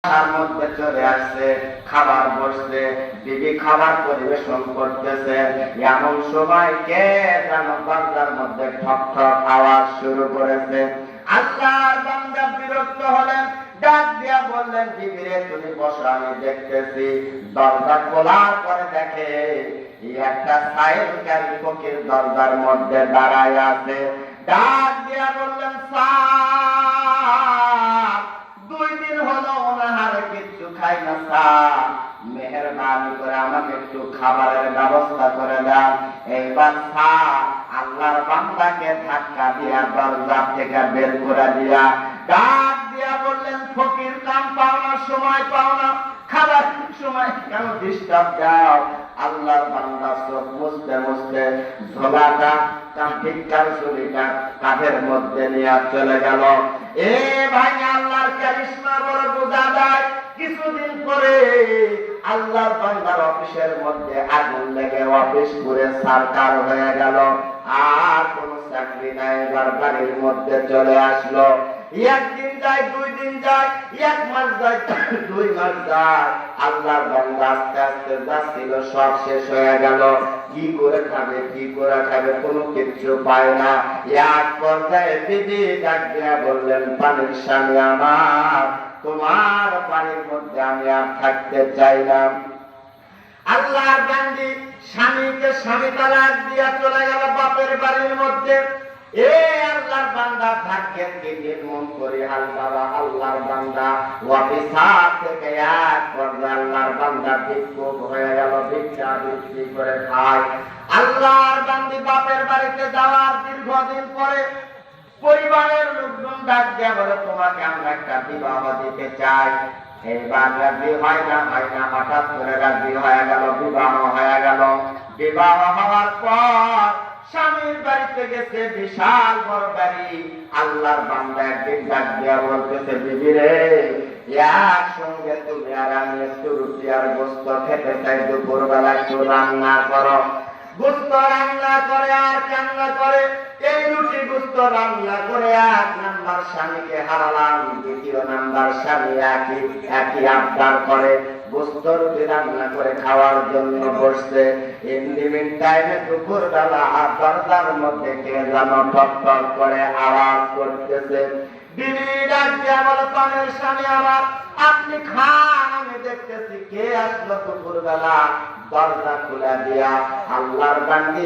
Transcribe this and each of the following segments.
তার মধ্যে চলে আসছে, খাবার বসছে, বিবি খাবার পরিবেশন করতেছে। এমন সময় কে যেন দরজার মধ্যে ঠক ঠক আওয়াজ শুরু করেছে। আল্লাহর বান্দা বিরক্ত হলেন, ডাক দিয়া বললেন, বিবি রে তুমি বসো, আমি দেখতেছি। দরজা খোলার পরে দেখে একটা সাইলকারী ফকির দরজার মধ্যে দাঁড়ায় আছে। ডাক দিয়া বললেন, স্যার 2 দিন হলো ওনার কিচ্ছু খাই না স্যার, মেহেরবানি করে আমাকে একটু খাবারের ব্যবস্থা করে দেন। এইবার স্যার আল্লাহর বান্দাকে ধাক্কা দিয়া দরজা থেকে বের করে দিয়া ডাক দিয়া বললেন, ফকির কাম পাও না, সময় পাও না, খাবার সময় কেন ডিস্টার্ব দাও? আল্লাহর বান্দা চোখ মুছতে মুছতে ঝোলাটা ঠিকঠাক চুরিটা কাঁধের মধ্যে নিয়ে চলে গেল। এ ভাই, আল্লাহর কারিশমা বড় বোঝা যায়। কিছুদিন পরে আল্লাহর বান্দার অফিসের মধ্যে আগুন লেগে অফিস পুরে সরকার হয়ে গেল। আর কোন চাকরি নাই, বাড়ির মধ্যে চলে আসলো। 1 দিন যায়, 2 দিন যায়, 1 মাস যায়, 2 মাস যায়। আল্লাহর বান্দা আস্তে আস্তে যাচ্ছিল, সব শেষ হয়ে গেল। কি করে খাবে, কি করে খাবে, কোনো কিছু পায় না। এক পর্যায়ে দিদি ডাক দিয়া বললেন, পানির স্বামী আমার, তোমার বাড়ির মধ্যে আমি আর থাকতে চাইলাম। আল্লাহর বান্দি স্বামীকে স্বামী তালাক দিয়া চলে গেল বাপের বাড়ির মধ্যে। এ আল্লাহর বান্দা থাকেন কি মন করে হালবাবা। আল্লাহর বান্দা অফিসার থেকে এক পর্যায়ে আল্লাহর বান্দা ভিক্ষুক হয়ে গেল, ভিক্ষা বিক্রি করে খায়। আল্লাহর বান্দি বাপের বাড়িতে যাওয়ার দীর্ঘদিন পরে পরিবারের লোকজন ডাক দিয়া বলে, তোমাকে আমরা একটা বিবাহ দিতে চাই। এইবার রাজি হয় না, হঠাৎ করে রাজি হয়ে গেল, বিবাহ হয়ে গেল। বিবাহ হওয়ার পর স্বামীর বাড়িতে গেছে, বিশাল বড় বাড়ি। আল্লাহর বান্দা একদিন ডাক দিয়া বলতেছে, বিবি রে একসঙ্গে তুমি আর আমি একটু রুটি আর গোস্ত খেতে চাই, দুপুর বেলা একটু রান্না করো। গোস্ত রান্না করে আর কান্না করে। এই রুটি গোস্ত রান্না করে 1 নাম্বার স্বামীকে হারালাম, 2 নাম্বার স্বামী একই আবদার করে। গোস্ত রুটি রান্না করে খাওয়ার জন্য বসছে। ইন্ডিমিন টাইমে দুপুর বেলা দরজার মধ্যে কে যেন টক টক করে আওয়াজ করতেছে। বিবি ডাক দিয়া বলে, পানের স্বামী আমার, আপনি খান, আমি দেখতেছি কে আসলো দুপুর বেলা। দরজা খুলে দিয়া আল্লাহর বান্দি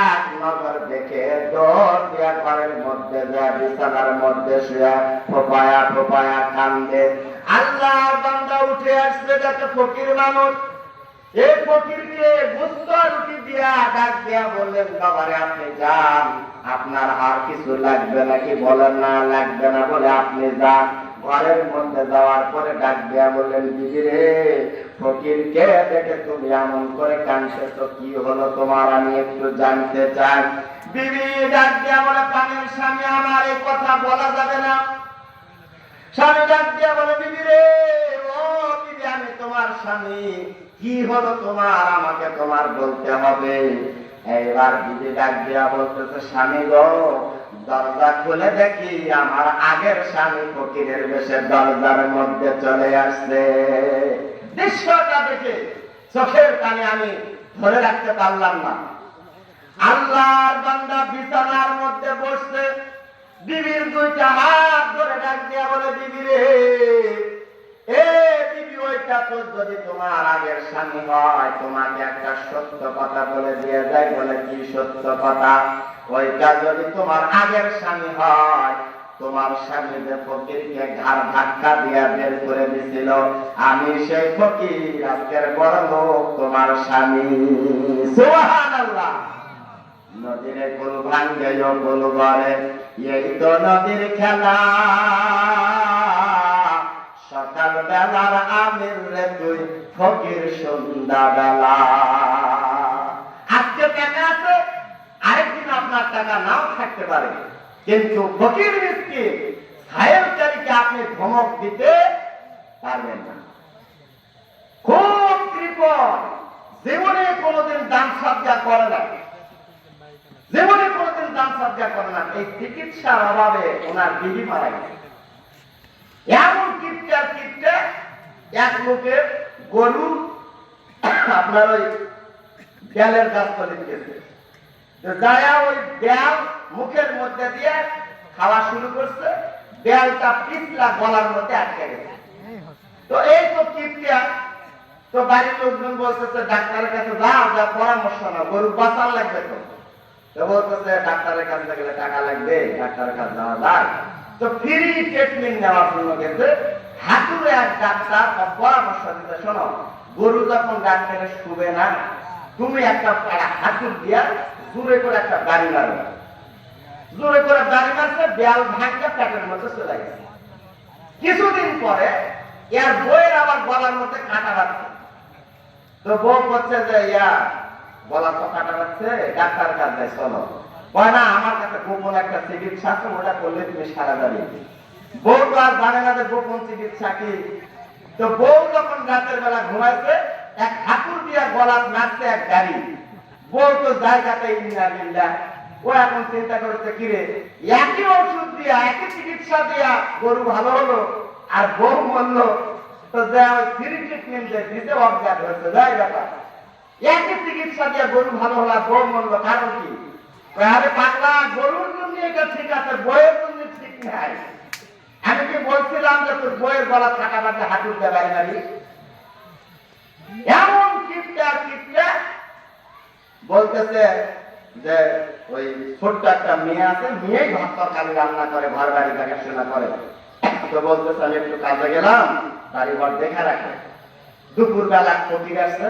এক নজর দেখে দৌড় দিয়া ঘরের মধ্যে যায়, বিছানার মধ্যে শুয়ে ফোপায়া ফোপায়া কান্দে। আল্লাহর বান্দা উঠে আসছে, দেখে ফকির মানুষ। এই ফকিরকে গোস্ত রুটি দিয়া ডাক দিয়া বললেন, বাবারে আপনি যান, আপনার আর কিছু লাগবে নাকি? বলেন না লাগবে না, বলে আপনি যান। ঘরের মধ্যে যাওয়ার পরে ডাক দিয়া বললেন, বিবি রে ফকিরকে দেখে তুমি এমন করে কাঁদতেছ, কি হলো তোমার, আমি একটু জানতে চাই। বিবি ডাক দিয়া বলে, পানির স্বামী আমার, এই কথা বলা যাবে না। স্বামী ডাক দিয়া বলে, বিবি রে, ও বিবি, আমি তোমার স্বামী, কি হলো তোমার, আমাকে তোমার বলতে হবে। এইবার বিবি ডাক দিয়া বলতেছে, স্বামী গো, দরজা খুলে দেখি আমার আগের স্বামী ফকিরের বেশে দরজার মধ্যে চলে আসছে। দৃশ্যটা দেখে চোখের কানে আমি ধরে রাখতে পারলাম না। আল্লাহর বান্দা বিছানার মধ্যে বসছে, বিবির 2টা হাত ধরে ডাক দিয়া বলে, বিবি রে, এ বিবি, ওইটা তো যদি তোমার আগের স্বামী হয়, তোমাকে একটা সত্য কথা বলে দিয়ে যায়। বলে, কি সত্য কথা? ওইটা যদি তোমার আগের স্বামী হয়, তোমার স্বামী যে ফকিরকে ঘাড় ধাক্কা দিয়া বের করে দিছিল, আমি সেই ফকির, আজকের বড় লোক তোমার স্বামী। সুবহানাল্লাহ। নদীর কুল ভাঙ্গে কুল গড়ে, এই তো নদীর খেলা। সকাল বেলার আমির রে তুই, ফকির সন্ধ্যা বেলা। আজকে টাকা আছে, আরেকদিন আপনার টাকা নাও থাকতে পারে, কিন্তু ফকির মিসকিন সাহেবকারীকে আপনি ধমক দিতে পারবেন না। খুব কৃপণ, জীবনে কোনোদিন দান সজ্জা করে না, জীবনে কোনোদিন দান সজ্জা করে না। এই চিকিৎসার অভাবে ওনার বিবি মারা গেছে। এমন কিপটার কিপটে এক লোকে গরু আপনার ওই বেলের গাছ তলে দিয়েছে, যারা ওই বেল মুখের মধ্যে দিয়ে খাওয়া শুরু করছে, বেলটা পিছলা গলার মধ্যে আটকে গেছে। তো এই তো কিপটা, তো বাড়ির লোকজন বলতেছে ডাক্তারের কাছে যাও, যা পরামর্শ না, গরু বাঁচার লাগবে। তো বলতেছে ডাক্তারের কাছে গেলে টাকা লাগবে, ডাক্তারের কাছে যাওয়া যায়। তো ফ্রি ট্রিটমেন্ট নেওয়ার জন্য গেছে। হাতুড়ে এক ডাক্তার পরামর্শ দিতে, শোনো, গরু যখন ডাক্তারে শুবে না, তুমি একটা হাতুড় দিয়া জোরে করে একটা বাড়ি মারো। জোরে করে বাড়ি মারছে, বেল ভাঙা পেটের মধ্যে চলে গেছে। কিছুদিন পরে এর বইয়ের আবার গলার মধ্যে কাটা বাঁধছে। তো বউ করছে যে ইয়া গলা তো কাটা বাঁধছে, ডাক্তার কাছে চলো। কয় না, আমার কাছে গোপন একটা চিকিৎসা আছে, ওটা করলে তুমি সারা যাবে। বউ তো আর জানে না যে গোপন চিকিৎসা কি। তো বউ যখন রাতের বেলা ঘুমাইছে, এক হাতুড় দিয়া গলা নাচছে এক গাড়ি। বউ তো জায়গাতে ইন্না, ও এখন চিন্তা করছে কিরে, একই ওষুধ দিয়া একই চিকিৎসা দিয়া গরু ভালো হলো আর বউ মরলো। তো ফ্রি ট্রিটমেন্ট দিতে অজ্ঞাত হয়েছে, যাই ব্যাপার, একই চিকিৎসা দিয়া গরু ভালো হলো আর বউ মরলো, কারণ কি? আরে পাগলা, গরুর জন্য এটা ঠিক আছে, বইয়ের জন্য ঠিক নাই। আমি কি বলছিলাম যে তোর বইয়ের গলা কাটা বাঁধে হাতুড় দিয়ে বাড়ি মারি? এমন কিপটা বলতেছে যে ওই ছোট্ট একটা মেয়ে আছে, মেয়েই ভাত তরকারি রান্না করে, ঘর বাড়ি দেখাশোনা করে। তো বলতেছে আমি একটু কাজে গেলাম, বাড়ি ঘর দেখে রাখে। দুপুর বেলা ফকির আসছে,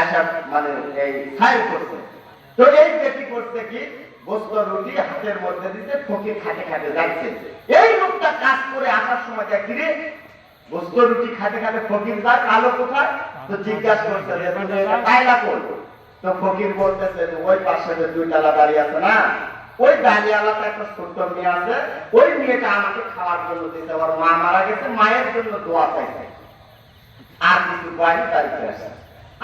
আসা মানে এই ফাইল করছে। তো এই বেটি করছে কি, গোস্ত রুটি হাতের মধ্যে দিতে ফকির খাটে খাটে যাচ্ছে। এই লোকটা কাজ করে আসার সময় দেখি রে, গোস্ত রুটি খাটে খাটে ফকির যায়, কালো কোথায়? তো জিজ্ঞাসা করছে কায়লা করবো। তো ফকির বলতেছে ওই পাশে যে 2 তলা বাড়ি আছে না, ওই বাড়িওয়ালাতে একটা ছোট্ট মেয়ে আছে, ওই মেয়েটা আমাকে খাওয়ার জন্য দিতে, ওর মা মারা গেছে, মায়ের জন্য দোয়া চাইছে। আর কিছু বাড়ি বাড়িতে আসে।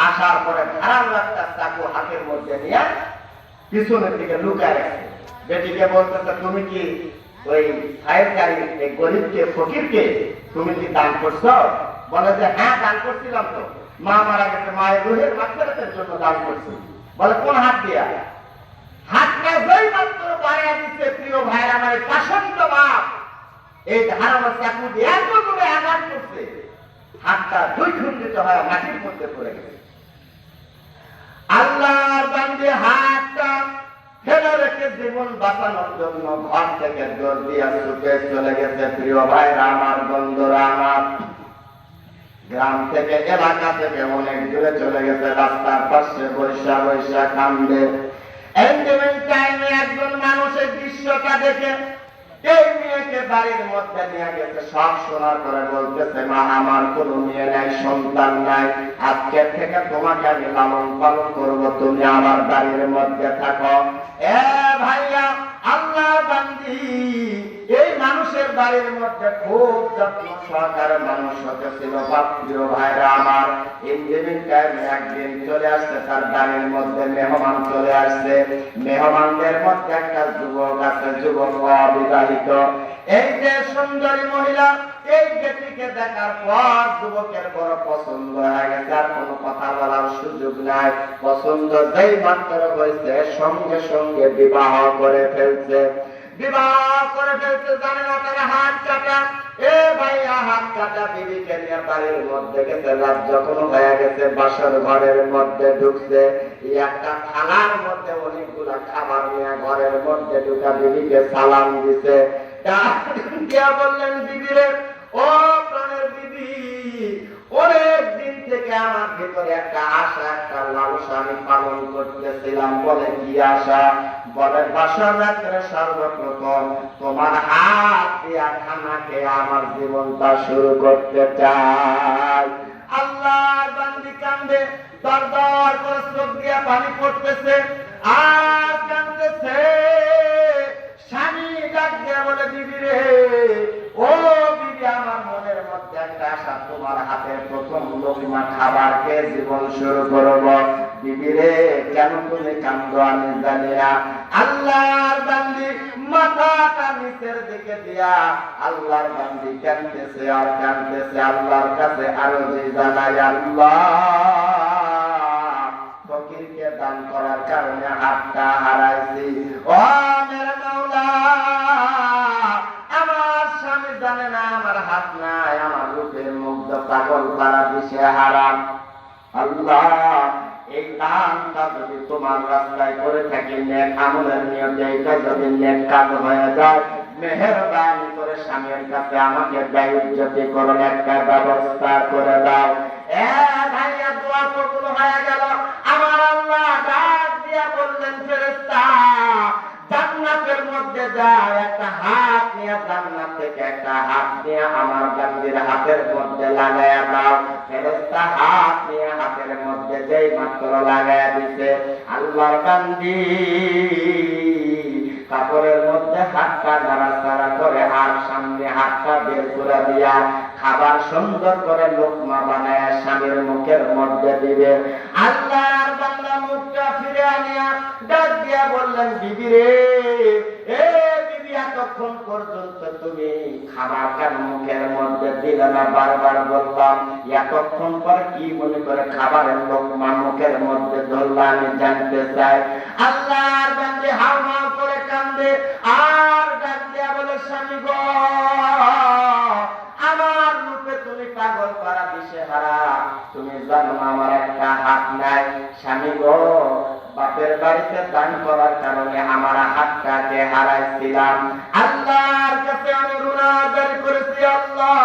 আসার পরে ধারালো একটা চাকু হাতের মধ্যে নিয়ে পিছনের দিকে লুকায় রাখছে। বেটিকে বলতেছে তুমি কি ওই সাহেবকারী এই গরিবকে ফকিরকে তুমি কি দান করছো? বলে যে হ্যাঁ দান করছিলাম, তো মা মারা গেছে, মায়ের রুহের মাগফিরাতের জন্য দান করছি। বলে কোন হাত দিয়া? হাতটা যেই মাত্র বাড়িয়ে দিচ্ছে, প্রিয় ভাইয়ের আমার পাষণ্ড বাপ এই ধারালো চাকু দিয়ে এত করে আঘাত করছে, হাতটা 2 খণ্ডিত হয়ে মাটির মধ্যে পড়ে গেছে। আল্লাহর বান্দে হাতটা ফেলে রেখে জীবন বাঁচানোর জন্য ঘর থেকে দৌড় দিয়া ছুটে চলে গেছে। প্রিয় ভাইরা আমার, বন্ধুরা আমার, গ্রাম থেকে এলাকা থেকে অনেক দূরে চলে গেছে, রাস্তার পাশে বৈশা বৈশা কান্দে। একজন মানুষের দৃশ্যটা দেখে এই মেয়েকে বাড়ির মধ্যে নিয়ে গেছে। সব শোনার পরে বলতেছে মা, আমার কোনো মেয়ে নাই, সন্তান নাই, আজকের থেকে তোমাকে আমি লালন পালন করবো, তুমি আমার বাড়ির মধ্যে থাকো। এ ভাইয়া, আল্লাহ বান্দি এই মানুষের বাড়ির মধ্যে খুব যত্ন সহকারে মানুষ হতেছিল। প্রিয় ভাইরা আমার, একদিন চলে আসছে, তার বাড়ির মধ্যে মেহমান চলে আসছে। মেহমানদের মধ্যে একটা যুবক আছে, যুবক অবিবাহিত। এই যে সুন্দরী মহিলা, এই বেটিকে দেখার পর যুবকের বড় পছন্দ হয়ে গেছে, আর কোনো কথা বলার সুযোগ নাই। পছন্দ যেই মাত্র হয়েছে, সঙ্গে সঙ্গে বিবাহ করে ফেলছে। জানে না তারা হাত কাটা। এ ভাইয়া, হাত কাটা বিবিকে নিয়ে বাড়ির মধ্যে গেছে। রাত যখন হয়ে গেছে, বাসর ঘরের মধ্যে ঢুকছে। একটা থালার মধ্যে অনেকগুলা খাবার নিয়ে ঘরের মধ্যে ঢুকা বিবিকে সালাম দিছে। বললেন বিবিরে, ও প্রাণের বিবি, অনেক দিন থেকে আমার ভিতরে একটা আশা, একটা লালসা আমি পালন করতেছিলাম। বলে কি আশা? বলে বাসর রাত্রে সর্বপ্রথম তোমার হাত দিয়া খানা খেয়ে আমার জীবনটা শুরু করতে চাই। আল্লাহ বান্দি কান্দে, দর দর করে চোখ দিয়া পানি পড়তেছে, আর কান্দতেছে। স্বামী ডাক দিয়া বলে বিবি রে, ও বিবি, আমার মনের মধ্যে একটা আশা, তোমার হাতে প্রথম লোকমা খাবারকে জীবন শুরু করব। বিবিরে কেন তুমি কান্দ আমি জানি না। আল্লাহর বান্দি মাথাটা নিচের দিকে দিয়া আল্লাহর বান্দি কাঁদতেছে আর কাঁদতেছে, আল্লাহর কাছে আরজি জানাই, আল্লাহ ফকিরকে দান করার কারণে হাতটা হারাইছি। ও মেরে মাওলা, আমার স্বামী জানে না আমার হাত নাই, আমার রূপের মুগ্ধ পাগল পারা দিশে হারাম। আল্লাহ এই দানটা যদি তোমার রাস্তায় করে থাকি, নেক আমলের নিয়তে এইটা যদি নেক কাজ হয়ে যায়, মেহেরবানি করে স্বামীর কাছে আমাকে দায়িত্বটি করো, একটা ব্যবস্থা করে দাও। ভাইয়া দোয়া কবুল হয়ে গেল। আমার আল্লাহ ডাক দিয়া বললেন, ফেরেশতা জান্নাতের মধ্যে যায়, একটা হাত নিয়ে জান্নাত থেকে একটা হাত নিয়ে আমার বান্দির হাতের মধ্যে লাগায়া দাও। ফেরেশতা হাত নিয়ে হাতের মধ্যে যেই মাত্র লাগায়া দিতে, আল্লাহর বান্দি কাপড়ের মধ্যে হাতটা নাড়াচাড়া করে আর সামনে হাতটা বের করে দিয়া খাবার সুন্দর করে লোকমা বানায় স্বামীর মুখের মধ্যে দিবে। আল্লাহর বান্দা মুখটা ফিরে আনিয়া ডাক দিয়া বললেন, বিবি রে, এ বিবি এতক্ষণ পর্যন্ত তুমি খাবার কেন মুখের মধ্যে দিলে না? বারবার বললাম, এতক্ষণ পর কি মনে করে খাবারের লোকমা মুখের মধ্যে ধরলা আমি জানতে চাই। আল্লাহর বান্দা হাওমাও করে কান্দে আর ডাক দিয়া বলে, স্বামী গো, আমার রূপে তুমি পাগল করা দিশেহারা, তুমি জানো আমার একটা হাত নাই। স্বামী গো, বাপের বাড়িতে দান করার কারণে আমার হাতটাকে হারাইছিলাম। আল্লাহর কাছে আমি রুনাজারি করেছি, আল্লাহ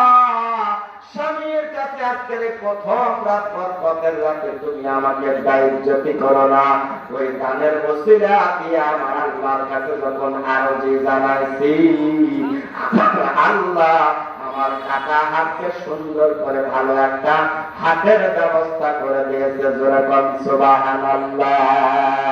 স্বামীর কাছে আজকের প্রথম রাত বরকতের রাতে তুমি আমাকে দায়িত্বটি করো না। ওই দানের ওসিলা দিয়ে আমার আল্লাহর কাছে যখন আরজি জানাইছি, আল্লাহ আমার কাটা হাতকে সুন্দর করে ভালো একটা হাতের ব্যবস্থা করে দিয়েছে। জোরে বল সুবহানাল্লাহ।